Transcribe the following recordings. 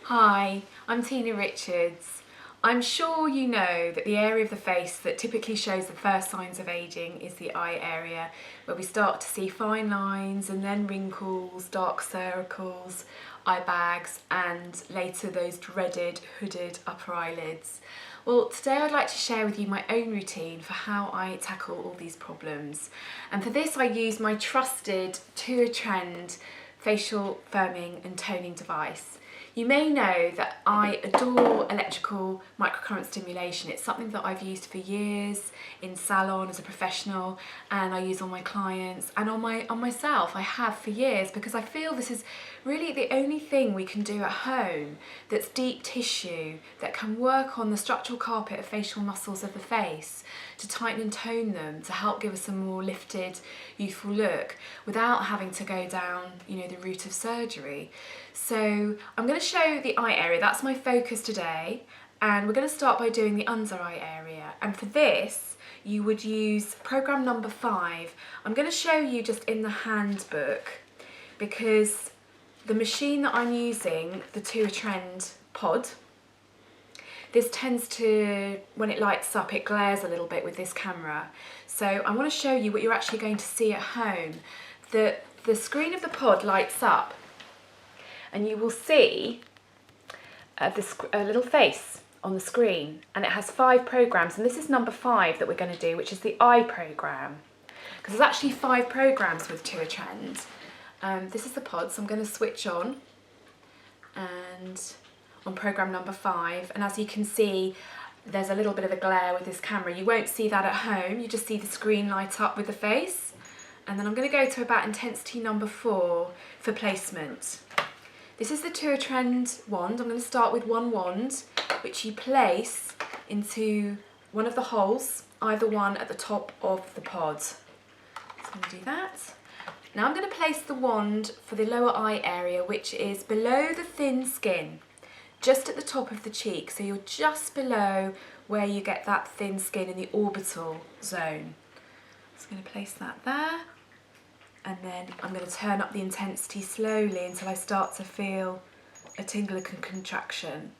Hi, I'm Tina Richards. I'm sure you know that the area of the face that typically shows the first signs of ageing is the eye area, where we start to see fine lines and then wrinkles, dark circles, eye bags, and later those dreaded hooded upper eyelids. Well, today I'd like to share with you my own routine for how I tackle all these problems. And for this I use my trusted Tua Tre'nd facial firming and toning device. You may know that I adore electrical microcurrent stimulation. It's something that I've used for years in salon as a professional, and I use on my clients and on myself. I have for years, because I feel this is really the only thing we can do at home that's deep tissue, that can work on the structural carpet of facial muscles of the face to tighten and tone them, to help give us a more lifted, youthful look without having to go down, the route of surgery. So I'm going to show the eye area. That's my focus today, and we're going to start by doing the under eye area. And for this you would use program number 5. I'm going to show you just in the handbook, because the machine that I'm using, the Tua Tre'nd pod, this tends to, when it lights up, it glares a little bit with this camera. So I want to show you what you're actually going to see at home. The screen of the pod lights up, and you will see a little face on the screen, and it has 5 programs, and this is number 5 that we're going to do, which is the eye program, because there's actually 5 programs with Tua Tre'nd. This is the pod, so I'm going to switch on, and on program number 5, and as you can see, there's a little bit of a glare with this camera. You won't see that at home, you just see the screen light up with the face. And then I'm going to go to about intensity number 4 for placement. This is the Tua Tre'nd wand. I'm going to start with one wand, which you place into one of the holes, either one at the top of the pod. So I'm going to do that. Now I'm going to place the wand for the lower eye area, which is below the thin skin, just at the top of the cheek. So you're just below where you get that thin skin in the orbital zone. So I'm going to place that there. And then I'm going to turn up the intensity slowly until I start to feel a tingle and contraction.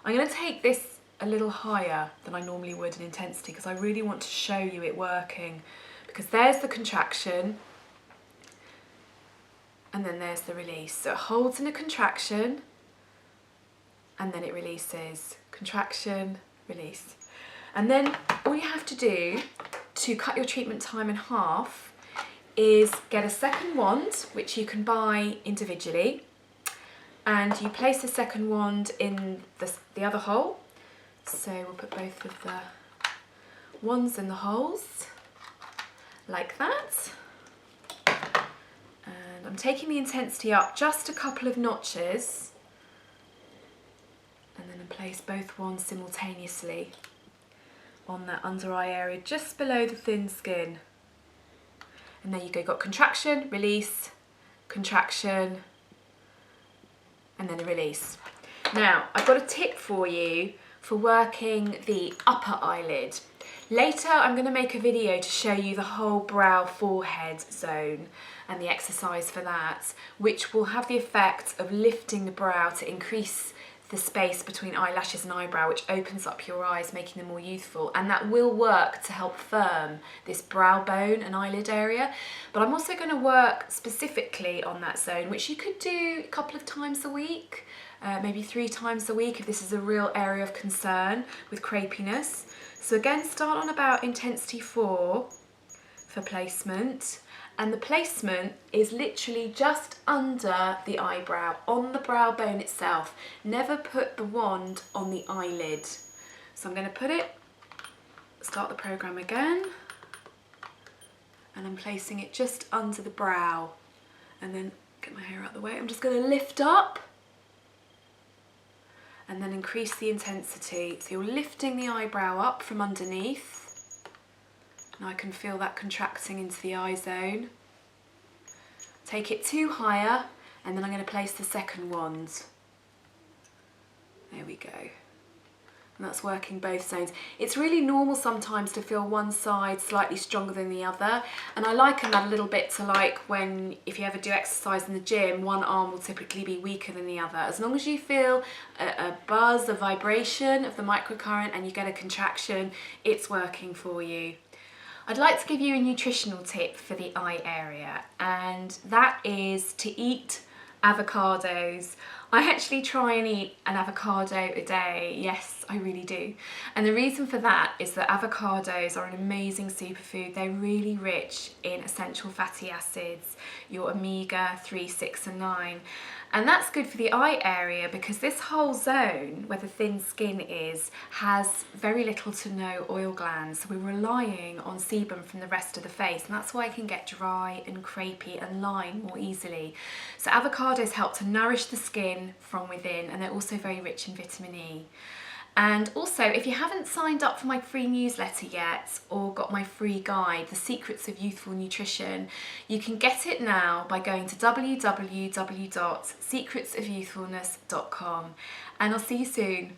I'm going to take this a little higher than I normally would in intensity, because I really want to show you it working. Because there's the contraction, and then there's the release. So it holds in a contraction, and then it releases. Contraction, release. And then all you have to do to cut your treatment time in half is get a second wand, which you can buy individually, and you place the second wand in the other hole. So we'll put both of the wands in the holes, like that. And I'm taking the intensity up just a couple of notches, and then I place both wands simultaneously on that under eye area, just below the thin skin. And there you go, got contraction, release, contraction, and then a release. Now, I've got a tip for you for working the upper eyelid. Later, I'm going to make a video to show you the whole brow forehead zone and the exercise for that, which will have the effect of lifting the brow to increase the space between eyelashes and eyebrow, which opens up your eyes, making them more youthful, and that will work to help firm this brow bone and eyelid area. But I'm also going to work specifically on that zone, which you could do a couple of times a week, maybe 3 times a week if this is a real area of concern with crepiness. So again, start on about intensity 4 for placement. And the placement is literally just under the eyebrow, on the brow bone itself. Never put the wand on the eyelid. So I'm going to put it, start the program again, and I'm placing it just under the brow. And then get my hair out of the way. I'm just going to lift up and then increase the intensity. So you're lifting the eyebrow up from underneath. And I can feel that contracting into the eye zone. Take it 2 higher, and then I'm going to place the second wand. There we go. and that's working both zones. It's really normal sometimes to feel one side slightly stronger than the other, and I liken that a little bit to like when, if you ever do exercise in the gym, one arm will typically be weaker than the other. As long as you feel a buzz, a vibration of the microcurrent, and you get a contraction, it's working for you. I'd like to give you a nutritional tip for the eye area, and that is to eat avocados. I actually try and eat an avocado a day. Yes, I really do. And the reason for that is that avocados are an amazing superfood. They're really rich in essential fatty acids, your omega-3, 6 and 9. And that's good for the eye area because this whole zone where the thin skin is has very little to no oil glands. So we're relying on sebum from the rest of the face, and that's why it can get dry and crepey and line more easily. So avocados help to nourish the skin from within, and they're also very rich in vitamin E. And also, if you haven't signed up for my free newsletter yet or got my free guide, The Secrets of Youthful Nutrition, you can get it now by going to www.secretsofyouthfulness.com. And I'll see you soon.